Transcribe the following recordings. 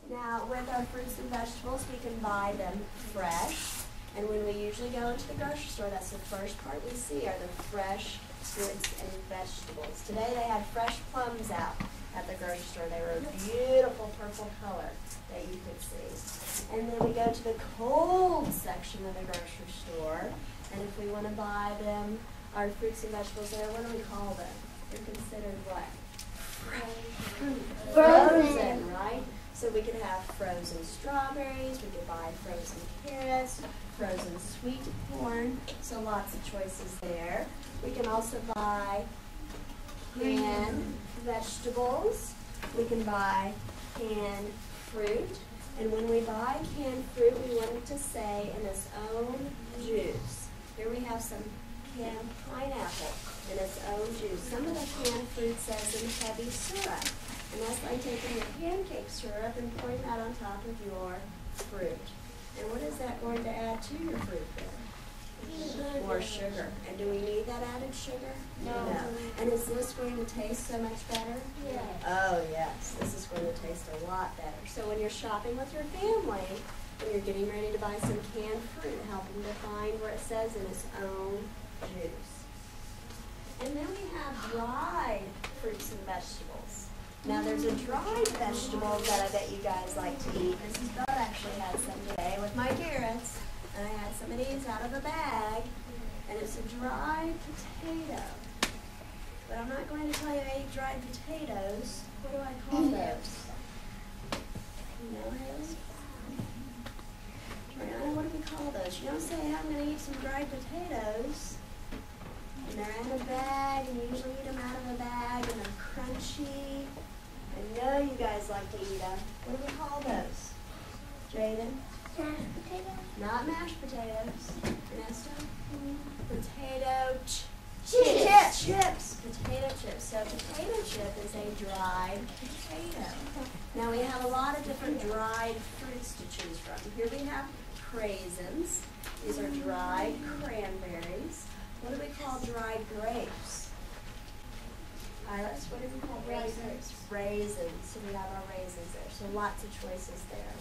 Now, with our fruits and vegetables, we can buy them fresh. And when we usually go into the grocery store, that's the first part we see are the fresh fruits and vegetables. Today they had fresh plums out at the grocery store. They were a beautiful purple color that you could see. And then we go to the cold section of the grocery store. And if we want to buy them, our fruits and vegetables there, what do we call them? They're considered what? Frozen, right? So we could have frozen strawberries, we could buy frozen carrots, frozen sweet corn, so lots of choices there. We can also buy canned vegetables, we can buy canned fruit, and when we buy canned fruit, we want it to say in its own juice. Here we have some canned pineapple in its own juice. Some of the canned fruit says in heavy syrup. And that's like taking your pancake syrup and pouring that on top of your fruit. And what is that going to add to your fruit then? More sugar. And do we need that added sugar? No. And is this going to taste so much better? Yes. Oh, yes. This is going to taste a lot better. So when you're shopping with your family, when you're getting ready to buy some canned fruit, help them to find where it says in its own juice. And then we have dried fruits and vegetables. Now there's a dried vegetable that I bet you guys like to eat. Mrs. Bud actually had some today with my carrots. And I had some of these out of a bag. And it's a dried potato. But I'm not going to tell you I ate dried potatoes. What do I call those? You know those? Brianna, what do we call those? You don't say, I'm going to eat some dried potatoes. And they're in a bag, and you usually eat them out of a bag, and they're crunchy. I know you guys like to eat them. What do we call those? Jaden? Mashed potatoes. Not mashed potatoes. Ernesto? Potato chips. Chips. Potato chips. So potato chip is a dried potato. Now we have a lot of different dried fruits to choose from. Here we have raisins. These are dried cranberries. What do we call dried grapes? Iris, what do we call dried grapes? Raisins. So we have our raisins there. So lots of choices there.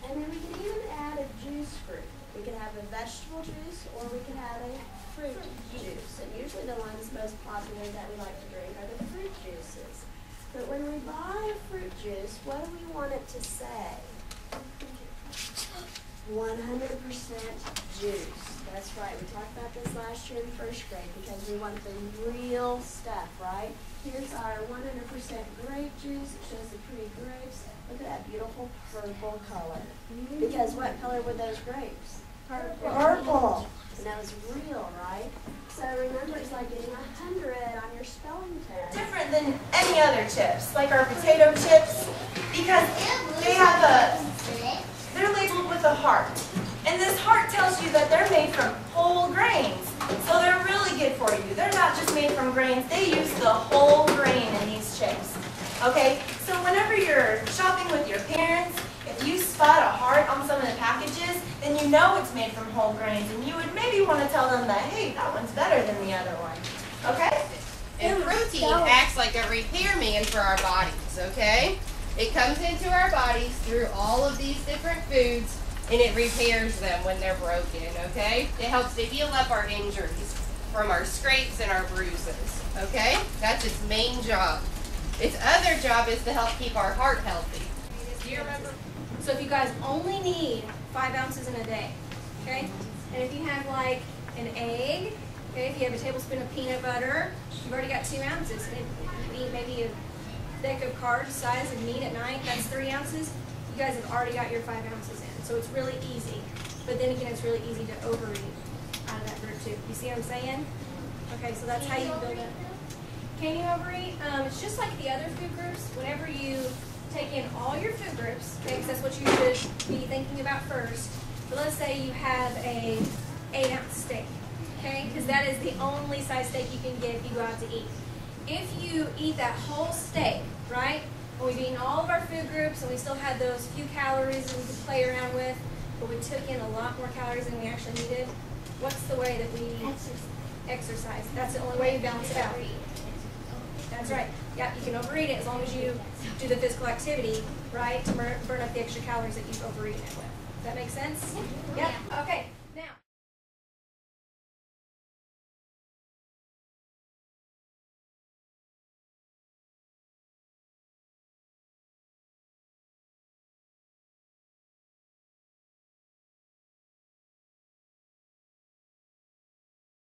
And then we can even add a juice fruit. We can have a vegetable juice or we can have a fruit juice. And usually the ones most popular that we like to drink are the fruit juices. But when we buy a fruit juice, what do we want it to say? 100% juice. That's right. We talked about this last year in first grade because we want the real stuff, right? Here's our 100% grape juice. It shows the pretty grapes. Look at that beautiful purple color. Because what color were those grapes? Purple. And that was real, right? So remember, it's like getting 100 on your spelling test. Different than any other chips, like our potato chips, because they have they're labeled with a heart. And this heart tells you that they're made from whole grains. So they're really good for you. They're not just made from grains. They use the whole grain in these chips. Okay? So whenever you're shopping with your parents, if you spot a heart on some of the packages, then you know it's made from whole grains. And you would maybe want to tell them that, hey, that one's better than the other one. Okay? And protein acts like a repairman for our bodies, okay? It comes into our bodies through all of these different foods, and it repairs them when they're broken, okay? It helps to heal up our injuries from our scrapes and our bruises, okay? That's its main job. Its other job is to help keep our heart healthy. Do you remember? So if you guys only need 5 ounces in a day, okay? And if you have like an egg, okay, if you have a tablespoon of peanut butter, you've already got 2 ounces. And if you eat maybe a thick of carbs size of meat at night, that's 3 ounces. You guys have already got your 5 ounces in. So it's really easy. But then again, it's really easy to overeat out of that group too. You see what I'm saying? Okay, so that's how you build it. Can you overeat? It's just like the other food groups. Whenever you take in all your food groups, okay, because that's what you should be thinking about first. But let's say you have a 8-ounce steak, okay? Because that is the only size steak you can get if you go out to eat. If you eat that whole steak, right? And we've eaten all of our food groups and we still had those few calories that we could play around with, but we took in a lot more calories than we actually needed. What's the way that we exercise? That's the only way you balance it out. That's right. Yep, you can overeat it as long as you do the physical activity, right, to burn up the extra calories that you've overeaten it with. Does that make sense? Yep. Okay.